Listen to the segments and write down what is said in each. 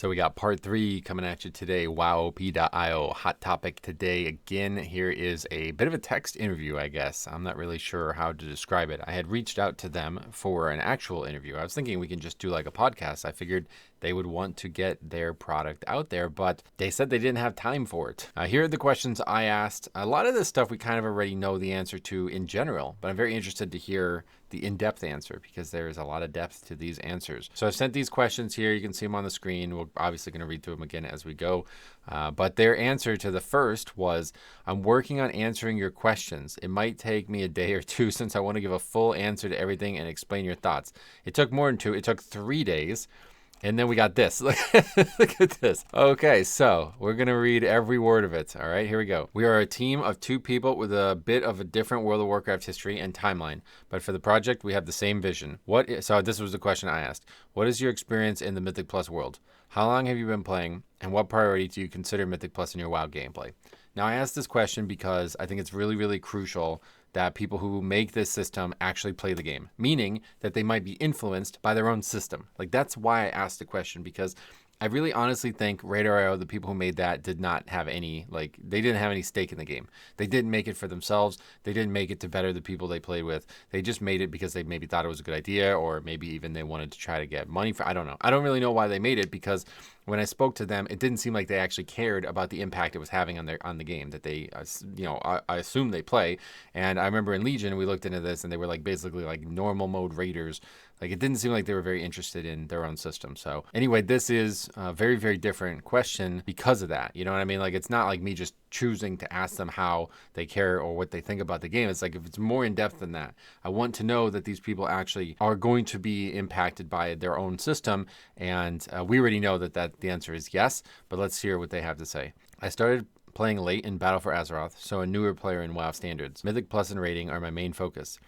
So we got part 3 coming at you today, WoWOPio. Hot topic today. Again, here is a bit of a text interview, I guess. I'm not really sure how to describe it. I had reached out to them for an actual interview. I was thinking we can just do like a podcast. I figured they would want to get their product out there, but they said they didn't have time for it. Here are the questions I asked. A lot of this stuff we kind of already know the answer to in general, but I'm very interested to hear the in-depth answer because there is a lot of depth to these answers. So I've sent these questions here. You can see them on the screen. We're obviously going to read through them again as we go. But their answer to the first was, I'm working on answering your questions. It might take me a day or two since I want to give a full answer to everything and explain your thoughts. It took more than 2. It took 3 days. And then we got this. Look at this. Okay, so we're going to read every word of it. All right, here we go. We are a team of 2 people with a bit of a different World of Warcraft history and timeline. But for the project, we have the same vision. So this was the question I asked. What is your experience in the Mythic Plus world? How long have you been playing? And what priority do you consider Mythic Plus in your WoW gameplay? Now, I asked this question because I think it's really, really crucial that people who make this system actually play the game, meaning that they might be influenced by their own system. Like, that's why I asked the question, because I really honestly think Radar.io, the people who made that, did not have any, they didn't have any stake in the game. They didn't make it for themselves. They didn't make it to better the people they played with. They just made it because they maybe thought it was a good idea, or maybe even they wanted to try to get money for, I don't know. I don't really know why they made it, because when I spoke to them, it didn't seem like they actually cared about the impact it was having on the game that they, I assume they play. And I remember in Legion, we looked into this and they were basically normal mode raiders. It didn't seem like they were very interested in their own system. So anyway, this is a very, very different question because of that. You know what I mean? It's not like me just choosing to ask them how they care or what they think about the game. It's if it's more in depth than that. I want to know that these people actually are going to be impacted by their own system. And we already know that the answer is yes, but let's hear what they have to say. I started playing late in Battle for Azeroth, so a newer player in WoW standards. Mythic Plus and raiding are my main focus.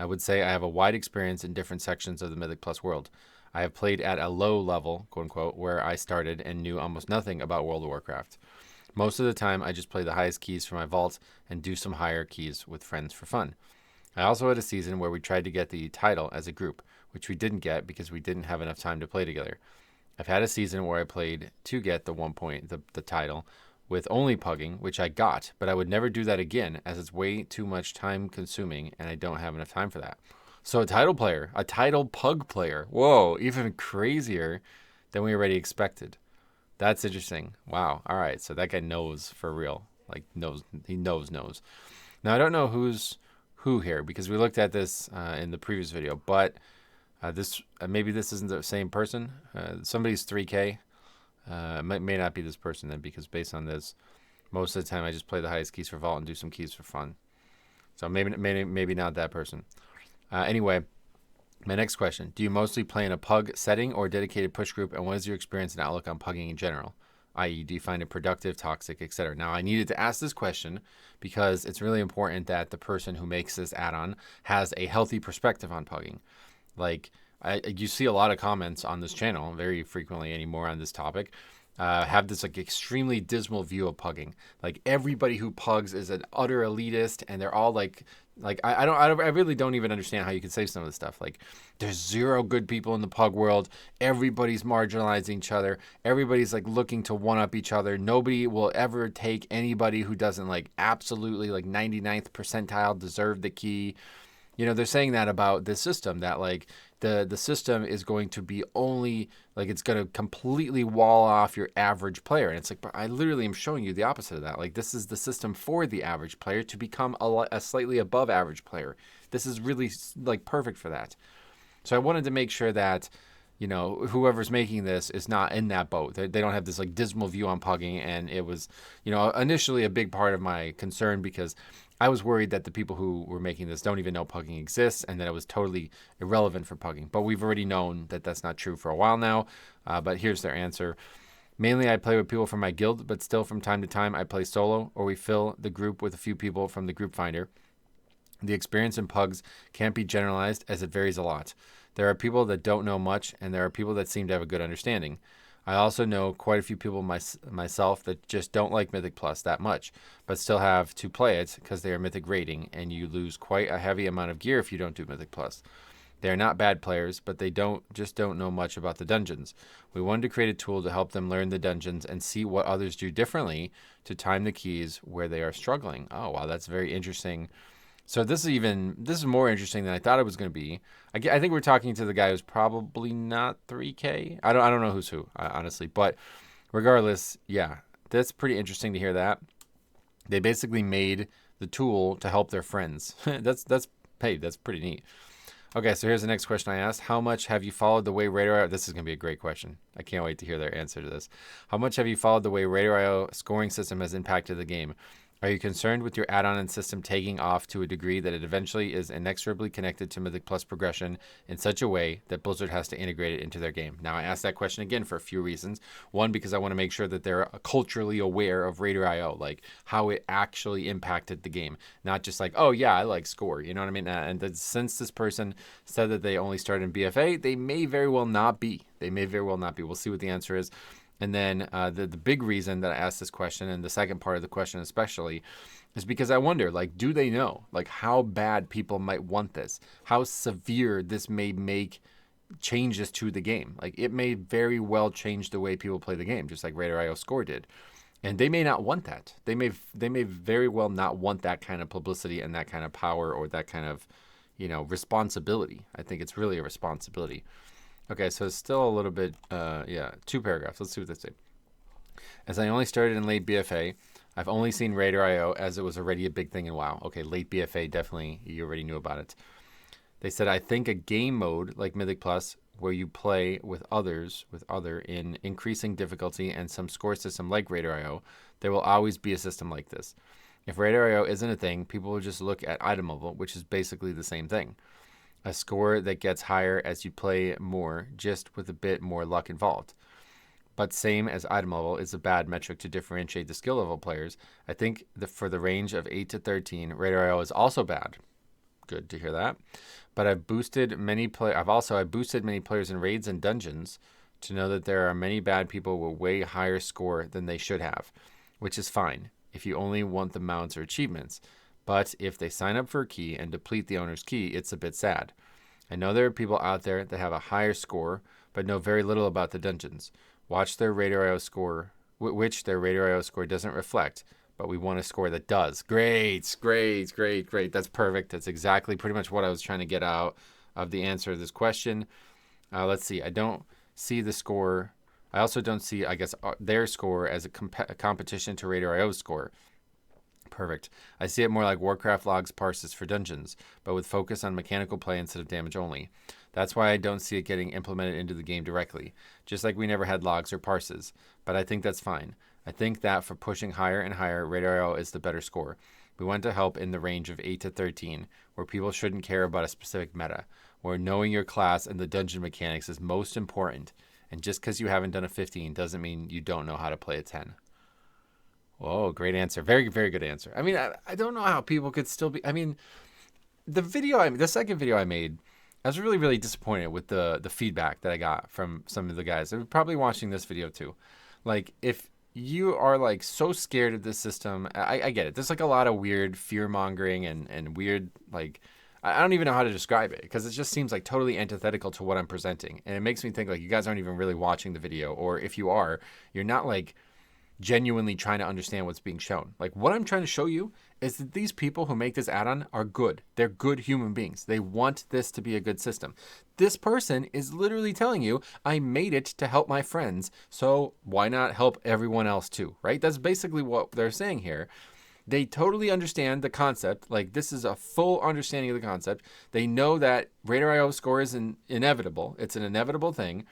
I would say I have a wide experience in different sections of the Mythic Plus world. I have played at a low level, quote unquote, where I started and knew almost nothing about World of Warcraft. Most of the time, I just play the highest keys for my vault and do some higher keys with friends for fun. I also had a season where we tried to get the title as a group, which we didn't get because we didn't have enough time to play together. I've had a season where I played to get the title, with only pugging, which I got, but I would never do that again as it's way too much time consuming and I don't have enough time for that. So a title pug player. Whoa, even crazier than we already expected. That's interesting. Wow. All right. So that guy knows for real. He knows. Now I don't know who's who here because we looked at this in the previous video, but maybe this isn't the same person. Somebody's 3K. May not be this person then, because based on this, most of the time I just play the highest keys for vault and do some keys for fun. So maybe not that person. Anyway, my next question: do you mostly play in a pug setting or a dedicated push group, and what is your experience and outlook on pugging in general? I.e., do you find it productive, toxic, etc.? Now, I needed to ask this question because it's really important that the person who makes this add-on has a healthy perspective on pugging. You see a lot of comments on this channel very frequently anymore on this topic, have this extremely dismal view of pugging. Everybody who pugs is an utter elitist, and they're all I really don't even understand how you can say some of this stuff. There's zero good people in the pug world. Everybody's marginalizing each other. Everybody's looking to one up each other. Nobody will ever take anybody who doesn't absolutely 99th percentile deserve the key. They're saying that about this system, that the system is going to be only it's going to completely wall off your average player. And it's but I literally am showing you the opposite of that. This is the system for the average player to become a slightly above average player. This is really perfect for that. So I wanted to make sure that, whoever's making this is not in that boat. They don't have this dismal view on pugging. And it was, initially a big part of my concern, because I was worried that the people who were making this don't even know pugging exists and that it was totally irrelevant for pugging. But we've already known that that's not true for a while now. But here's their answer. Mainly I play with people from my guild, but still from time to time I play solo, or we fill the group with a few people from the group finder. The experience in pugs can't be generalized as it varies a lot. There are people that don't know much, and there are people that seem to have a good understanding. I also know quite a few people myself that just don't like Mythic Plus that much, but still have to play it because they are Mythic rating, and you lose quite a heavy amount of gear if you don't do Mythic Plus. They are not bad players, but they don't know much about the dungeons. We wanted to create a tool to help them learn the dungeons and see what others do differently to time the keys where they are struggling. Oh, wow, that's very interesting. So this is more interesting than I thought it was going to be. I think we're talking to the guy who's probably not 3K. I don't know who's who, honestly, but regardless, yeah, that's pretty interesting to hear that. They basically made the tool to help their friends. That's pretty neat. Okay, so here's the next question I asked. How much have you followed the way Radar.io... This is going to be a great question. I can't wait to hear their answer to this. How much have you followed the way Radar.io scoring system has impacted the game? Are you concerned with your add-on and system taking off to a degree that it eventually is inexorably connected to Mythic Plus progression in such a way that Blizzard has to integrate it into their game? Now, I asked that question again for a few reasons. One, because I want to make sure that they're culturally aware of Radar.io, like how it actually impacted the game. Not just like, oh, yeah, I like score. You know what I mean? And since this person said that they only started in BFA, they may very well not be. We'll see what the answer is. And then the big reason that I asked this question, and the second part of the question especially, is because I wonder, like, do they know, like, how bad people might want this? How severe this may make changes to the game? Like, it may very well change the way people play the game, just like Radar.io Score did. And they may not want that. They may very well not want that kind of publicity and that kind of power or that kind of, responsibility. I think it's really a responsibility. Okay, so it's still a little bit, 2 paragraphs. Let's see what they say. As I only started in late BFA, I've only seen Radar.io as it was already a big thing in WoW. Okay, late BFA, definitely, you already knew about it. They said, I think a game mode like Mythic Plus, where you play with other in increasing difficulty and some score system like Radar.io, there will always be a system like this. If Radar.io isn't a thing, people will just look at item level, which is basically the same thing. A score that gets higher as you play more, just with a bit more luck involved. But same as item level is a bad metric to differentiate the skill level players. I think for the range of 8 to 13, Radar.io is also bad. Good to hear that. But I've boosted many players in raids and dungeons to know that there are many bad people with way higher score than they should have, which is fine if you only want the mounts or achievements. But if they sign up for a key and deplete the owner's key, it's a bit sad. I know there are people out there that have a higher score, but know very little about the dungeons. Watch their Radar.io score, which their Radar.io score doesn't reflect, but we want a score that does. Great. That's perfect. That's exactly pretty much what I was trying to get out of the answer to this question. Let's see. I don't see the score. I also don't see, I guess, their score as a competition to Radar.io's score. Perfect. I see it more like Warcraft logs parses for dungeons, but with focus on mechanical play instead of damage only. That's why I don't see it getting implemented into the game directly, just like we never had logs or parses. But I think that's fine. I think that for pushing higher and higher, Radar.io is the better score. We want to help in the range of 8 to 13, where people shouldn't care about a specific meta, where knowing your class and the dungeon mechanics is most important. And just because you haven't done a 15 doesn't mean you don't know how to play a 10. Whoa, great answer. Very, very good answer. I mean, I don't know how people could still be... I mean, the second video I made, I was really, really disappointed with the feedback that I got from some of the guys. They're probably watching this video too. Like, if you are, like, so scared of this system, I get it. There's, like, a lot of weird fear-mongering and weird, like... I don't even know how to describe it because it just seems like totally antithetical to what I'm presenting. And it makes me think, like, you guys aren't even really watching the video. Or if you are, you're not, like... genuinely trying to understand what's being shown. Like, what I'm trying to show you is that these people who make this add-on are good. They're good human beings. They want this to be a good system. This person is literally telling you, I made it to help my friends, so why not help everyone else too, right? That's basically what they're saying here. They totally understand the concept. Like, this is a full understanding of the concept. They know that Radar.io score is inevitable. It's an inevitable thing.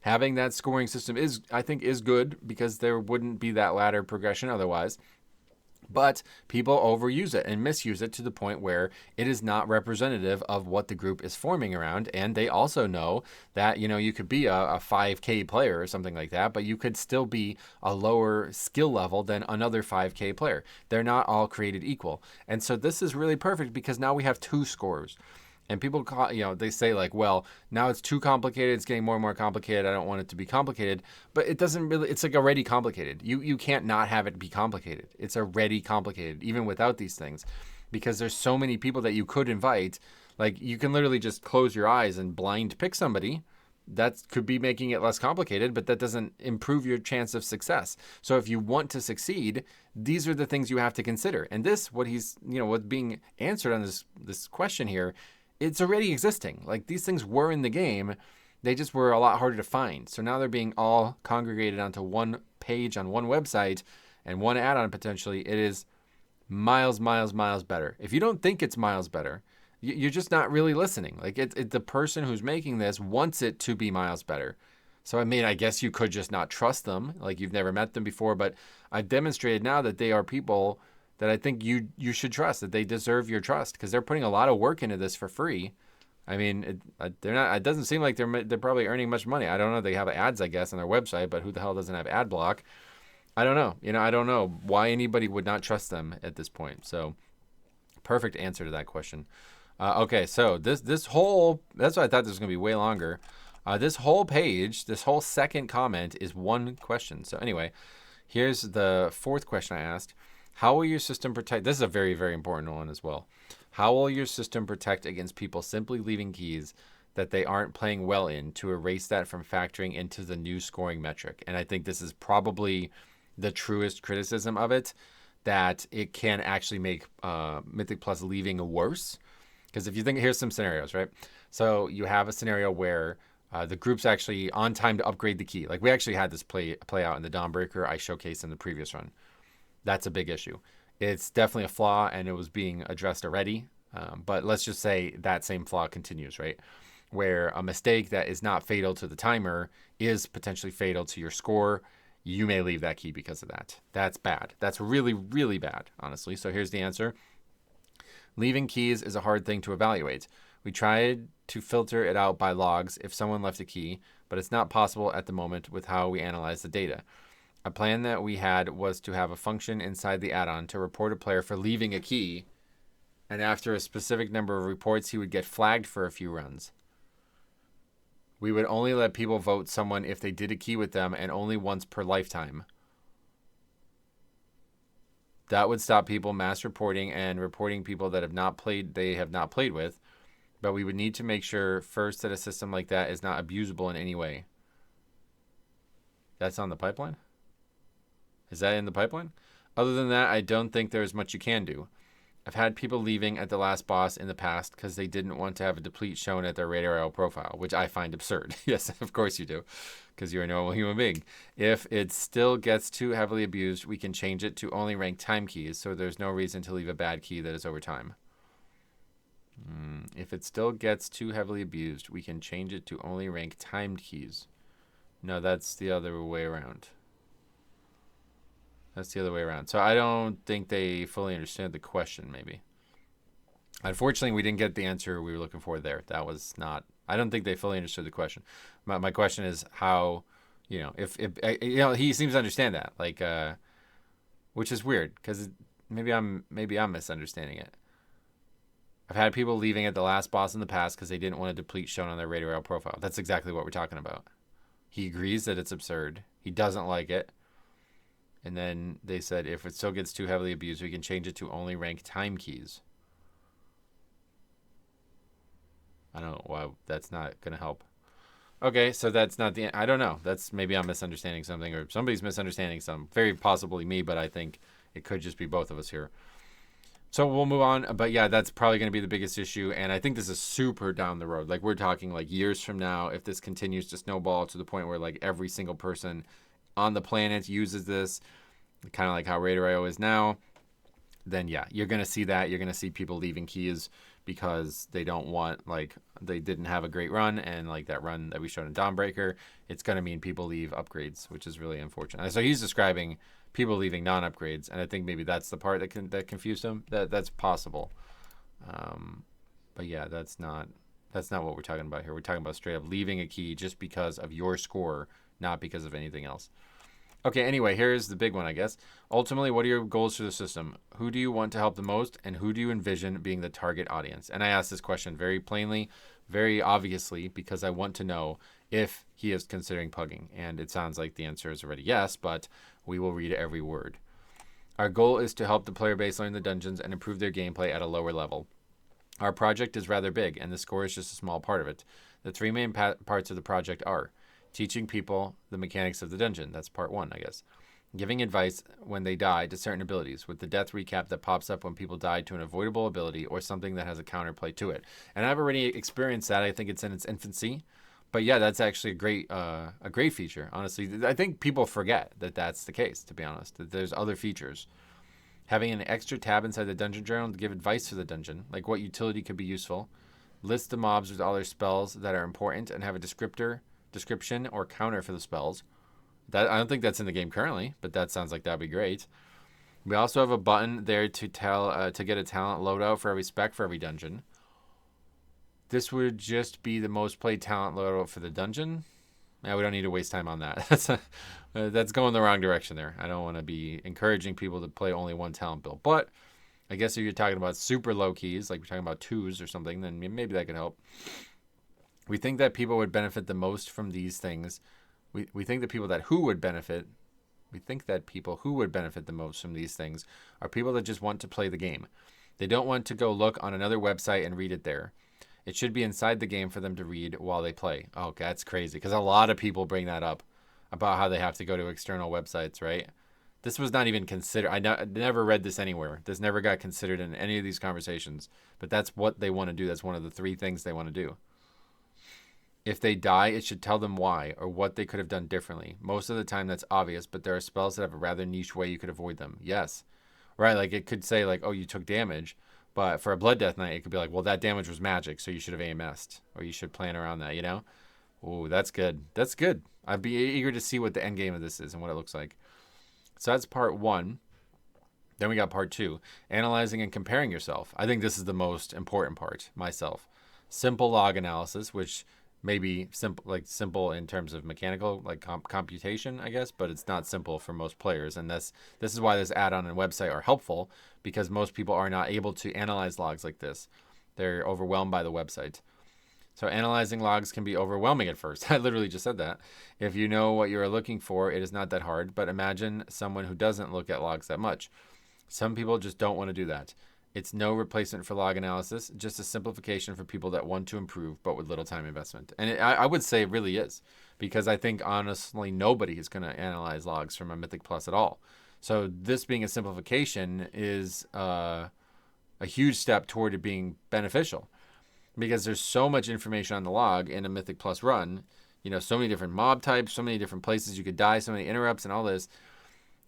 Having that scoring system I think is good because there wouldn't be that ladder progression otherwise. But people overuse it and misuse it to the point where it is not representative of what the group is forming around. And they also know that, you could be a 5K player or something like that, but you could still be a lower skill level than another 5K player. They're not all created equal. And so this is really perfect because now we have 2 scores. And people, they say, like, well, now it's too complicated. It's getting more and more complicated. I don't want it to be complicated. But it doesn't really, it's like already complicated. You can't not have it be complicated. It's already complicated, even without these things. Because there's so many people that you could invite. Like, you can literally just close your eyes and blind pick somebody. That could be making it less complicated, but that doesn't improve your chance of success. So if you want to succeed, these are the things you have to consider. And this, what's being answered on this question here, it's already existing. Like, these things were in the game. They just were a lot harder to find. So now they're being all congregated onto one page on one website and one add-on potentially. It is miles, miles, miles better. If you don't think it's miles better, you're just not really listening. Like, the person who's making this wants it to be miles better. So, I mean, I guess you could just not trust them. Like, you've never met them before, but I've demonstrated now that they are people that I think you should trust, that they deserve your trust, because they're putting a lot of work into this for free. I mean, they're not. It doesn't seem like they're probably earning much money. I don't know. They have ads, I guess, on their website, but who the hell doesn't have ad block? I don't know. I don't know why anybody would not trust them at this point. So, perfect answer to that question. Okay, so this whole, that's why I thought this was going to be way longer. This whole page, this whole second comment is one question. So anyway, here's the fourth question I asked. How will your system protect? This is a very, very important one as well. How will your system protect against people simply leaving keys that they aren't playing well in to erase that from factoring into the new scoring metric? And I think this is probably the truest criticism of it, that it can actually make Mythic Plus leaving worse. Because if you think, here's some scenarios, right? So you have a scenario where the group's actually on time to upgrade the key. Like, we actually had this play out in the Dawnbreaker I showcased in the previous run. That's a big issue. It's definitely a flaw, and it was being addressed already. But let's just say that same flaw continues, right? Where a mistake that is not fatal to the timer is potentially fatal to your score. You may leave that key because of that. That's bad. That's really, really bad, honestly. So here's the answer. Leaving keys is a hard thing to evaluate. We tried to filter it out by logs if someone left a key, but it's not possible at the moment with how we analyze the data. A plan that we had was to have a function inside the add-on to report a player for leaving a key, and after a specific number of reports, he would get flagged for a few runs. We would only let people vote someone if they did a key with them, and only once per lifetime. That would stop people mass reporting and reporting people that they have not played with, but we would need to make sure first that a system like that is not abusable in any way. That's on the pipeline? Is that in the pipeline? Other than that, I don't think there's much you can do. I've had people leaving at the last boss in the past because they didn't want to have a deplete shown at their radar arrow profile, which I find absurd. Yes, of course you do, because you're a normal human being. If it still gets too heavily abused, we can change it to only rank time keys, so there's no reason to leave a bad key that is over time. If it still gets too heavily abused, we can change it to only rank timed keys. No, that's the other way around. That's the other way around. So I don't think they fully understand the question, maybe. Unfortunately, we didn't get the answer we were looking for there. That was not... I don't think they fully understood the question. My question is how, if he seems to understand that, like, which is weird, because maybe I'm misunderstanding it. I've had people leaving at the last boss in the past because they didn't want a deplete shown on their radar arrow profile. That's exactly what we're talking about. He agrees that it's absurd. He doesn't like it. And then they said, if it still gets too heavily abused, we can change it to only rank time keys. I don't know why that's not going to help. Okay, so that's not the... I don't know. Maybe I'm misunderstanding something, or somebody's misunderstanding something. Very possibly me, but I think it could just be both of us here. So we'll move on. But yeah, that's probably going to be the biggest issue. And I think this is super down the road. Like, we're talking like years from now, if this continues to snowball to the point where like every single person on the planet uses this, kind of like how Radar IO is now, then yeah, you're going to see that. You're going to see people leaving keys because they don't want, like, they didn't have a great run, and like that run that we showed in Dawnbreaker, it's going to mean people leave upgrades, which is really unfortunate. So he's describing people leaving non-upgrades, and I think maybe that's the part that confused him. That's possible. But yeah, that's not what we're talking about here. We're talking about straight up leaving a key just because of your score, not because of anything else. Okay, anyway, here's the big one, I guess. Ultimately, what are your goals for the system? Who do you want to help the most, and who do you envision being the target audience? And I asked this question very plainly, very obviously, because I want to know if he is considering pugging. And it sounds like the answer is already yes, but we will read every word. Our goal is to help the player base learn the dungeons and improve their gameplay at a lower level. Our project is rather big, and the score is just a small part of it. The three main parts of the project are teaching people the mechanics of the dungeon. That's part one, I guess. Giving advice when they die to certain abilities, with the death recap that pops up when people die to an avoidable ability or something that has a counterplay to it. And I've already experienced that. I think it's in its infancy. But yeah, that's actually a great feature, honestly. I think people forget that that's the case, to be honest, that there's other features. Having an extra tab inside the dungeon journal to give advice for the dungeon, like what utility could be useful. List the mobs with all their spells that are important and have a description or counter for the spells. That I don't think that's in the game currently, but that sounds like that'd be great. We also have a button there to get a talent loadout for every spec for every dungeon. This would just be the most played talent loadout for the dungeon. Yeah, we don't need to waste time on that. That's going the wrong direction there. I don't want to be encouraging people to play only one talent build. But I guess if you're talking about super low keys, like we're talking about twos or something, then maybe that could help. We think that people would benefit the most from these things. We think that people who would benefit the most from these things are people that just want to play the game. They don't want to go look on another website and read it there. It should be inside the game for them to read while they play. Oh, that's crazy, because a lot of people bring that up about how they have to go to external websites, right? This was not even considered. I never read this anywhere. This never got considered in any of these conversations. But that's what they want to do. That's one of the three things they want to do. If they die, it should tell them why or what they could have done differently. Most of the time, that's obvious, but there are spells that have a rather niche way you could avoid them. Yes. Right, like it could say, like, oh, you took damage. But for a Blood Death Knight, it could be like, well, that damage was magic, so you should have AMS'd. Or you should plan around that, you know? Oh, that's good. That's good. I'd be eager to see what the end game of this is and what it looks like. So that's part one. Then we got part two, analyzing and comparing yourself. I think this is the most important part, myself. Simple log analysis, which may be simple in terms of mechanical, like computation, I guess, but it's not simple for most players. And this is why this add-on and website are helpful, because most people are not able to analyze logs like this. They're overwhelmed by the website. So analyzing logs can be overwhelming at first. I literally just said that. If you know what you are looking for, it is not that hard, but imagine someone who doesn't look at logs that much. Some people just don't want to do that. It's no replacement for log analysis, just a simplification for people that want to improve, but with little time investment. And I would say it really is, because I think, honestly, nobody is going to analyze logs from a Mythic Plus at all. So this being a simplification is a huge step toward it being beneficial, because there's so much information on the log in a Mythic Plus run. You know, so many different mob types, so many different places you could die, so many interrupts and all this.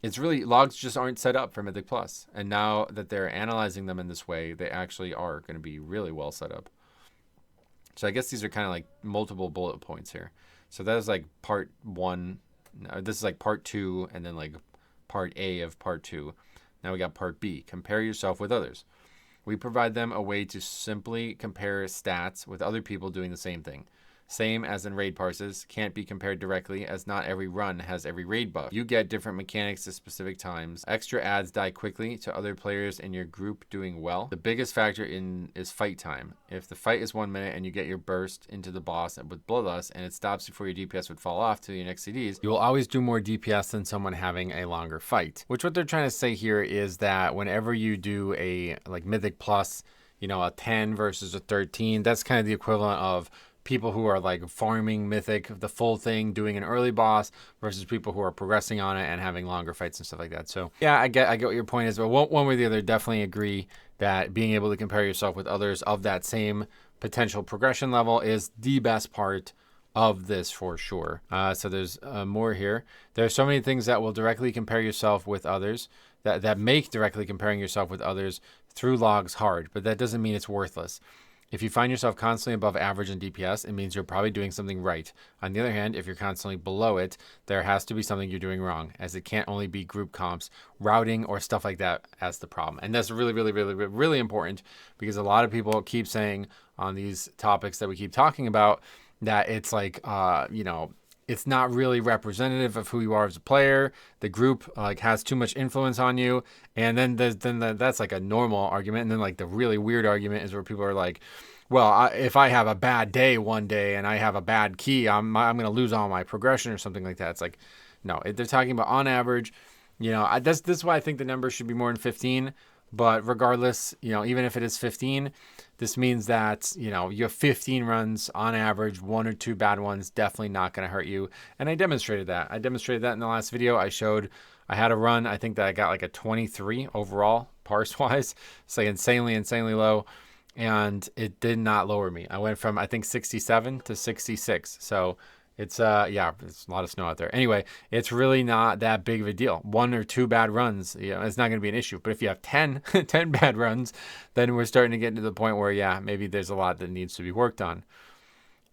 It's really, logs just aren't set up for Mythic Plus. And now that they're analyzing them in this way, they actually are going to be really well set up. So I guess these are kind of like multiple bullet points here. So that is like part one. This is like part two, and then like part A of part two. Now we got part B, compare yourself with others. We provide them a way to simply compare stats with other people doing the same thing. Same as in raid parses, can't be compared directly as not every run has every raid buff. You get different mechanics at specific times. Extra adds die quickly to other players in your group doing well. The biggest factor is fight time. If the fight is 1 minute and you get your burst into the boss with Bloodlust and it stops before your DPS would fall off to your next CDs, you will always do more DPS than someone having a longer fight. Which what they're trying to say here is that whenever you do a like Mythic Plus, you know, a 10 versus a 13, that's kind of the equivalent of people who are like farming Mythic, the full thing, doing an early boss, versus people who are progressing on it and having longer fights and stuff like that. So yeah, I get what your point is, but one way or the other, definitely agree that being able to compare yourself with others of that same potential progression level is the best part of this for sure. So there's more here. There's so many things that will directly compare yourself with others, that make directly comparing yourself with others through logs hard, but that doesn't mean it's worthless. If you find yourself constantly above average in DPS, it means you're probably doing something right. On the other hand, if you're constantly below it, there has to be something you're doing wrong, as it can't only be group comps, routing, or stuff like that as the problem. And that's really, really, really, really important, because a lot of people keep saying on these topics that we keep talking about that it's like, you know, it's not really representative of who you are as a player. The group like has too much influence on you, and then that's like a normal argument. And then like the really weird argument is where people are like, well, if I have a bad day one day and I have a bad key, I'm going to lose all my progression or something like that. It's like, no, they're talking about on average. You know, this is why I think the number should be more than 15. But regardless, even if it is 15, this means that, you have 15 runs on average, 1 or 2 bad ones, definitely not going to hurt you. And I demonstrated that. I demonstrated that in the last video. I had a run, I think that I got like a 23 overall, parse wise. It's like insanely low. And it did not lower me. I went from, I think, 67 to 66. So it's it's a lot of snow out there. Anyway, it's really not that big of a deal. 1 or 2 bad runs, it's not going to be an issue. But if you have 10, 10 bad runs, then we're starting to get to the point where, maybe there's a lot that needs to be worked on.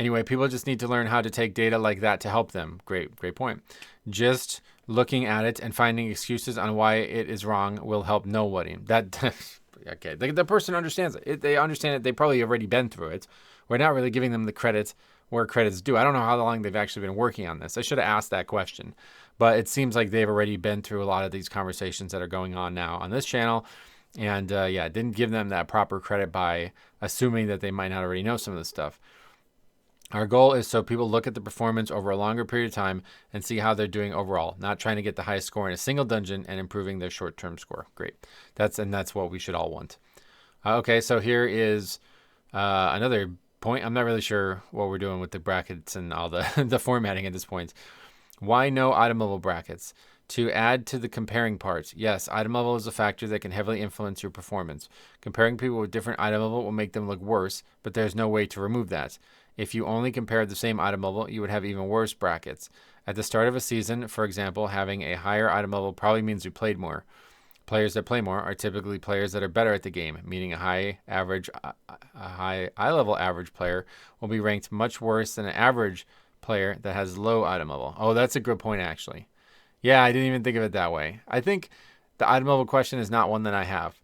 Anyway, people just need to learn how to take data like that to help them. Great point. Just looking at it and finding excuses on why it is wrong will help nobody. Okay, the person understands it. They understand it. They've probably already been through it. We're not really giving them the credit where credit's due. I don't know how long they've actually been working on this. I should have asked that question. But it seems like they've already been through a lot of these conversations that are going on now on this channel. And didn't give them that proper credit by assuming that they might not already know some of this stuff. Our goal is so people look at the performance over a longer period of time and see how they're doing overall, not trying to get the highest score in a single dungeon and improving their short-term score. Great. That's what we should all want. Okay, so here is another point. I'm not really sure what we're doing with the brackets and all the, the formatting at this point. Why no item level brackets? To add to the comparing part, yes, item level is a factor that can heavily influence your performance. Comparing people with different item level will make them look worse, but there's no way to remove that. If you only compared the same item level, you would have even worse brackets. At the start of a season, for example, having a higher item level probably means you played more. Players that play more are typically players that are better at the game, meaning a high level average player will be ranked much worse than an average player that has low item level. Oh, that's a good point, actually. Yeah, I didn't even think of it that way. I think the item level question is not one that I have.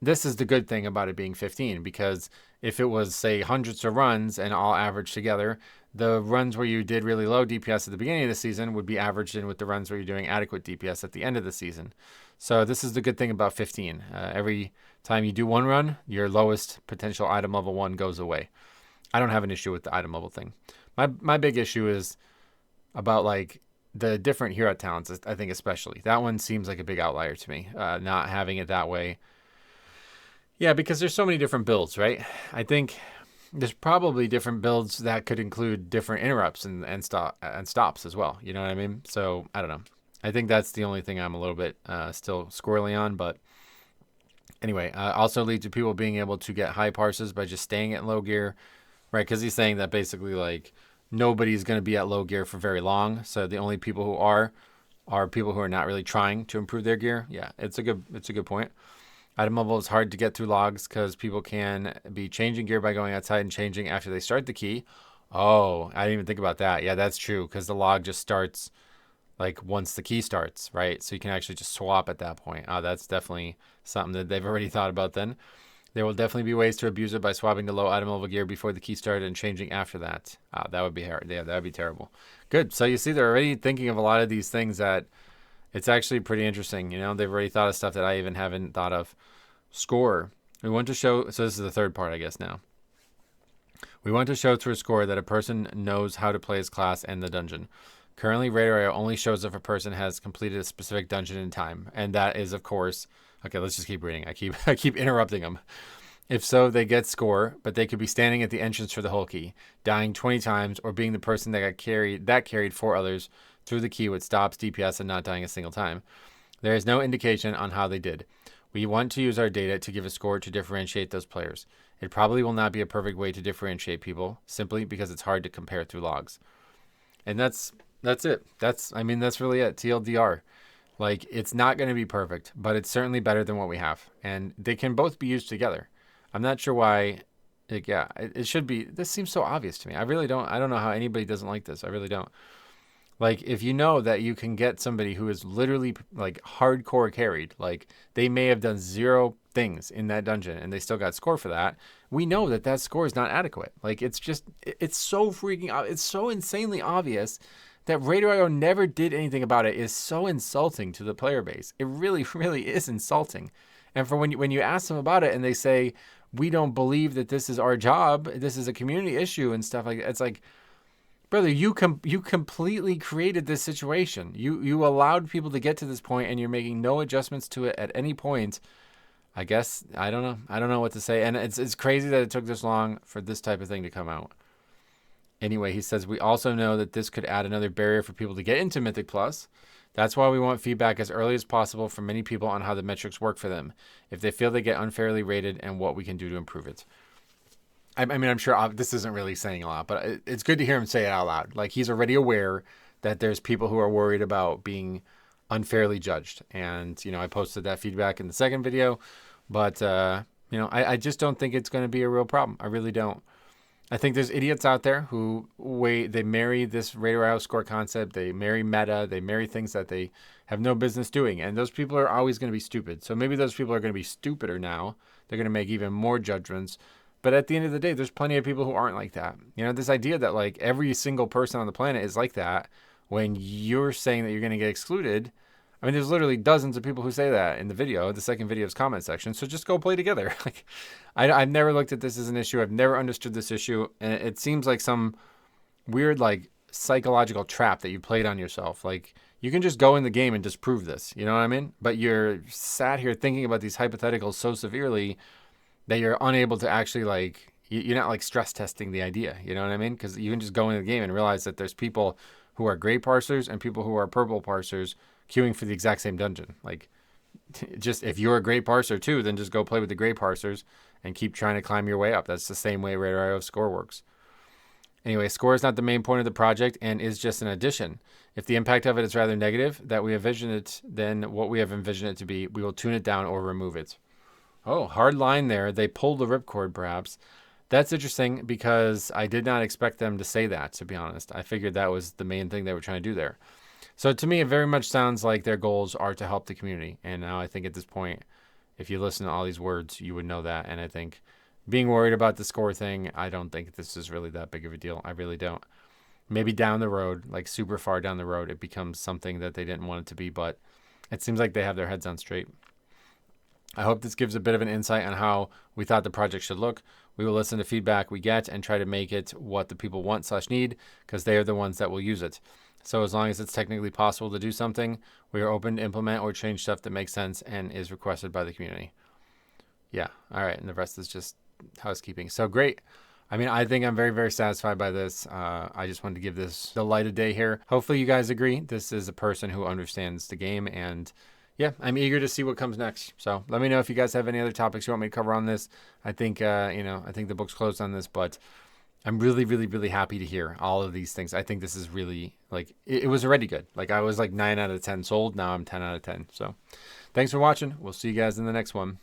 This is the good thing about it being 15, because if it was, say, hundreds of runs and all averaged together, the runs where you did really low DPS at the beginning of the season would be averaged in with the runs where you're doing adequate DPS at the end of the season. So this is the good thing about 15. Every time you do one run, your lowest potential item level 1 goes away. I don't have an issue with the item level thing. My big issue is about like the different hero talents, I think especially. That one seems like a big outlier to me, not having it that way. Yeah, because there's so many different builds, right? I think there's probably different builds that could include different interrupts and stops as well. You know what I mean? So I don't know. I think that's the only thing I'm a little bit still squirrely on. But anyway, also lead to people being able to get high parses by just staying at low gear, right? Because he's saying that basically like nobody's going to be at low gear for very long. So the only people who are people who are not really trying to improve their gear. Yeah, it's a good point. Item level is hard to get through logs because people can be changing gear by going outside and changing after they start the key. Oh, I didn't even think about that. Yeah, that's true, because the log just starts like once the key starts, right? So you can actually just swap at that point. Oh, that's definitely something that they've already thought about then. There will definitely be ways to abuse it by swapping to low item level gear before the key started and changing after that. That would be hard. Yeah, that would be terrible. Good. So you see, they're already thinking of a lot of these things that it's actually pretty interesting. You know, they've already thought of stuff that I even haven't thought of. Score. We want to show, so this is the third part, I guess, now. We want to show through a score that a person knows how to play his class and the dungeon. Currently, Radar only shows if a person has completed a specific dungeon in time. And that is, of course, okay, let's just keep reading. I keep interrupting them. If so, they get score, but they could be standing at the entrance for the whole key, dying 20 times, or being the person that carried 4 others through the key with stops, DPS, and not dying a single time. There is no indication on how they did. We want to use our data to give a score to differentiate those players. It probably will not be a perfect way to differentiate people, simply because it's hard to compare through logs. And that's it. That's really it. TLDR. Like, it's not going to be perfect, but it's certainly better than what we have. And they can both be used together. I'm not sure why. Like, yeah, it should be. This seems so obvious to me. I don't know how anybody doesn't like this. I really don't. Like, if you know that you can get somebody who is literally like hardcore carried, like they may have done 0 things in that dungeon and they still got score for that, we know that that score is not adequate. Like, it's so freaking, it's so insanely obvious that Radar never did anything about it is so insulting to the player base. It really, really is insulting. And for when you ask them about it and they say, we don't believe that this is our job, this is a community issue and stuff like that, it's like, brother, you completely created this situation. You allowed people to get to this point, and you're making no adjustments to it at any point. I guess I don't know. I don't know what to say. And it's crazy that it took this long for this type of thing to come out. Anyway, he says we also know that this could add another barrier for people to get into Mythic Plus. That's why we want feedback as early as possible from many people on how the metrics work for them, if they feel they get unfairly rated, and what we can do to improve it. I mean, I'm sure this isn't really saying a lot, but it's good to hear him say it out loud. Like, he's already aware that there's people who are worried about being unfairly judged. And, I posted that feedback in the second video, but, I just don't think it's going to be a real problem. I really don't. I think there's idiots out there who they marry this Radar score concept. They marry meta. They marry things that they have no business doing. And those people are always going to be stupid. So maybe those people are going to be stupider now. They're going to make even more judgments. But at the end of the day, there's plenty of people who aren't like that. This idea that like every single person on the planet is like that when you're saying that you're going to get excluded. I mean, there's literally dozens of people who say that in the second video's comment section. So just go play together. Like, I've never looked at this as an issue. I've never understood this issue. And it seems like some weird, like, psychological trap that you played on yourself. Like, you can just go in the game and disprove this. You know what I mean? But you're sat here thinking about these hypotheticals so severely that you're unable to actually, like, you're not, like, stress testing the idea. You know what I mean? Because you can just go in the game and realize that there's people who are gray parsers and people who are purple parsers queuing for the exact same dungeon. Like, just if you're a gray parser too, then just go play with the gray parsers and keep trying to climb your way up. That's the same way Radar score works. Anyway, score is not the main point of the project and is just an addition. If the impact of it is rather negative that we envision it, then what we have envisioned it to be, we will tune it down or remove it. Oh, hard line there. They pulled the ripcord, perhaps. That's interesting because I did not expect them to say that, to be honest. I figured that was the main thing they were trying to do there. So to me, it very much sounds like their goals are to help the community. And now I think at this point, if you listen to all these words, you would know that. And I think being worried about the score thing, I don't think this is really that big of a deal. I really don't. Maybe down the road, like super far down the road, it becomes something that they didn't want it to be. But it seems like they have their heads on straight. I hope this gives a bit of an insight on how we thought the project should look. We will listen to feedback we get and try to make it what the people want/need, because they are the ones that will use it. So as long as it's technically possible to do something, we are open to implement or change stuff that makes sense and is requested by the community. Yeah. All right. And the rest is just housekeeping. So great. I mean, I think I'm very, very satisfied by this. I just wanted to give this the light of day here. Hopefully you guys agree. This is a person who understands the game, and yeah, I'm eager to see what comes next. So let me know if you guys have any other topics you want me to cover on this. I think, I think the book's closed on this, but I'm really, really, really happy to hear all of these things. I think this is really, like, it was already good. Like, I was like 9 out of 10 sold. Now I'm 10 out of 10. So thanks for watching. We'll see you guys in the next one.